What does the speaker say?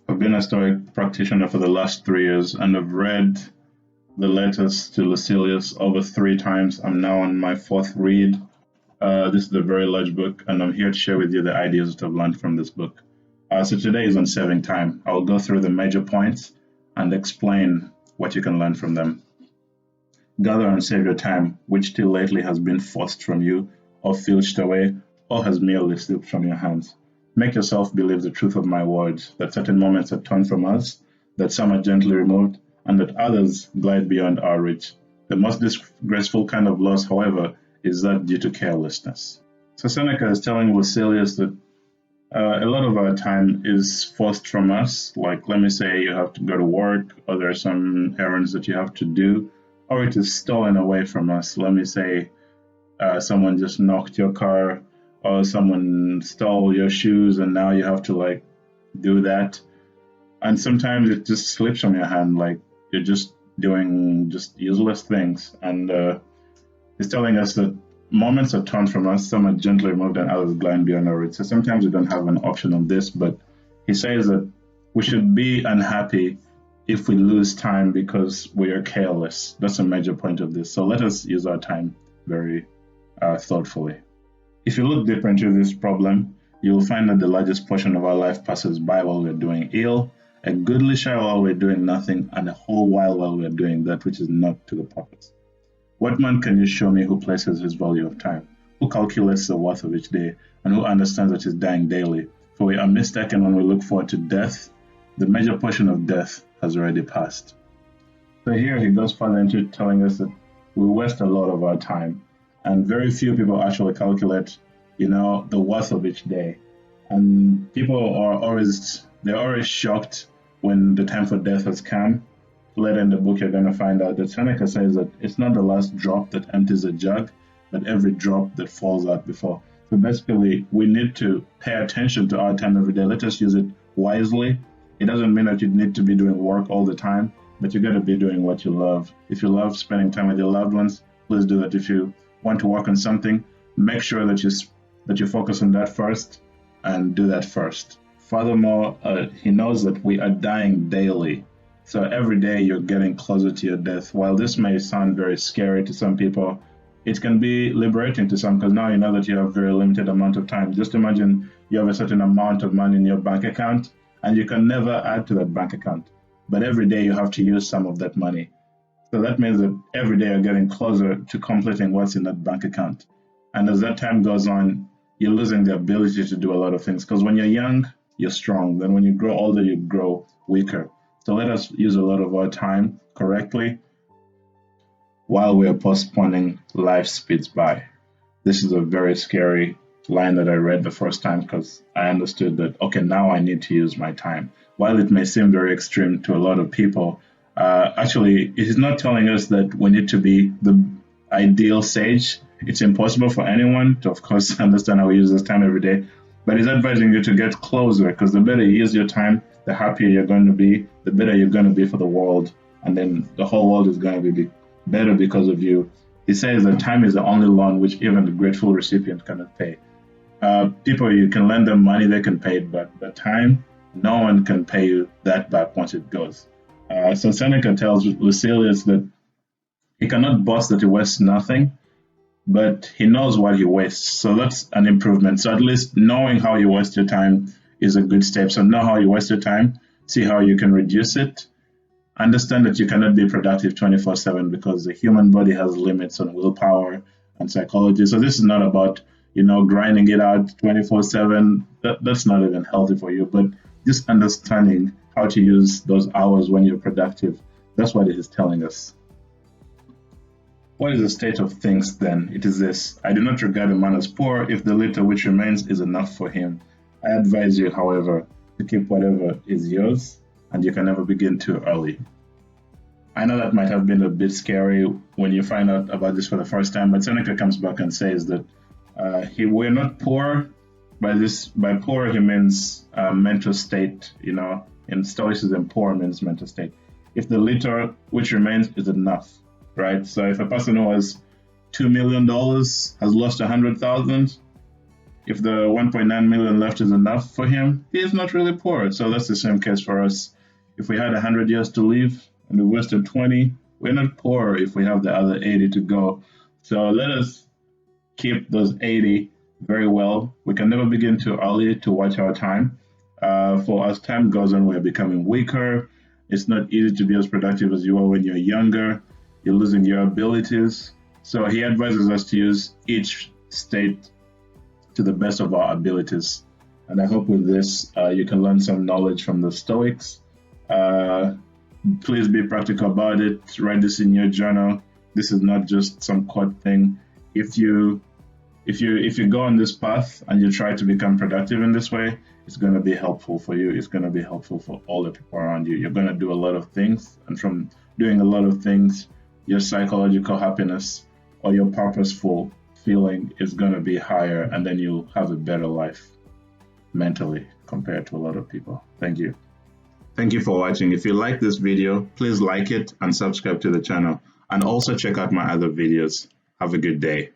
I've been a Stoic practitioner for the last 3 years, and I've read the letters to Lucilius over 3 times. I'm now on my fourth read. This is a very large book, and I'm here to share with you the ideas that I've learned from this book. So today is on saving time. I'll go through the major points and explain what you can learn from them. Gather and save your time, which till lately has been forced from you, or filched away, or has merely slipped from your hands. Make yourself believe the truth of my words, that certain moments are torn from us, that some are gently removed, and that others glide beyond our reach. The most disgraceful kind of loss, however, is that due to carelessness. So Seneca is telling Lucilius that a lot of our time is forced from us. Like, let me say you have to go to work, or there are some errands that you have to do, or it is stolen away from us. Let me say someone just knocked your car, or someone stole your shoes, and now you have to do that. And sometimes it just slips from your hand, like you're just doing just useless things. And he's telling us that moments are torn from us, some are gently removed, and others glide beyond our reach. So sometimes we don't have an option on this, but he says that we should be unhappy if we lose time because we are careless. That's a major point of this. So let us use our time very thoughtfully. If you look deeper into this problem, you will find that the largest portion of our life passes by while we're doing ill, a goodly share while we're doing nothing, and a whole while we're doing that which is not to the purpose. What man can you show me who places his value of time, who calculates the worth of each day, and who understands that he's dying daily? For we are mistaken when we look forward to death. The major portion of death has already passed. So here he goes further into telling us that we waste a lot of our time, and very few people actually calculate, the worth of each day. And people are always shocked when the time for death has come. Later in the book, you're going to find out that Seneca says that it's not the last drop that empties the jug, but every drop that falls out before. So basically, we need to pay attention to our time every day. Let us use it wisely. It doesn't mean that you need to be doing work all the time, but you got to be doing what you love. If you love spending time with your loved ones, please do that. If you want to work on something, make sure that you focus on that first and do that first. Furthermore, he knows that we are dying daily. So every day you're getting closer to your death. While this may sound very scary to some people, it can be liberating to some, because now you know that you have a very limited amount of time. Just imagine you have a certain amount of money in your bank account, and you can never add to that bank account. But every day you have to use some of that money. So that means that every day you're getting closer to completing what's in that bank account. And as that time goes on, you're losing the ability to do a lot of things. Because when you're young, you're strong. Then when you grow older, you grow weaker. So let us use a lot of our time correctly while we are postponing life speeds by. This is a very scary line that I read the first time, because I understood that, okay, now I need to use my time. While it may seem very extreme to a lot of people, actually, it is not telling us that we need to be the ideal sage. It's impossible for anyone to, of course, understand how we use this time every day, but it's advising you to get closer, because the better you use your time, the happier you're going to be, the better you're going to be for the world, and then the whole world is going to be better because of you. He says that time is the only loan which even the grateful recipient cannot pay. People, you can lend them money, they can pay it, but the time, no one can pay you that back once it goes. So Seneca tells Lucilius that he cannot boast that he wastes nothing, but he knows what he wastes. So that's an improvement. So at least knowing how you waste your time is a good step. So know how you waste your time, see how you can reduce it. Understand that you cannot be productive 24/7, because the human body has limits on willpower and psychology. So this is not about, grinding it out 24/7. That's not even healthy for you, but just understanding how to use those hours when you're productive. That's what it is telling us. What is the state of things then? It is this: I do not regard a man as poor if the little which remains is enough for him. I advise you, however, to keep whatever is yours, and you can never begin too early. I know that might have been a bit scary when you find out about this for the first time, but Seneca comes back and says that we're not poor. By poor, he means mental state. In Stoicism, poor means mental state. If the little which remains is enough, right? So if a person who has $2 million has lost 100,000, if the 1.9 million left is enough for him, he is not really poor. So that's the same case for us. If we had 100 years to live and we wasted 20, we're not poor if we have the other 80 to go. So let us keep those 80 very well. We can never begin too early to watch our time. For as time goes on, we're becoming weaker. It's not easy to be as productive as you are when you're younger. You're losing your abilities. So he advises us to use each state to the best of our abilities. And I hope with this, you can learn some knowledge from the Stoics. Please be practical about it. Write this in your journal. This is not just some quote thing. If you go on this path and you try to become productive in this way, it's going to be helpful for you. It's going to be helpful for all the people around you. You're going to do a lot of things, and from doing a lot of things, your psychological happiness or your purposeful feeling is going to be higher, and then you'll have a better life mentally compared to a lot of people. Thank you. Thank you for watching. If you like this video, please like it and subscribe to the channel, and also check out my other videos. Have a good day.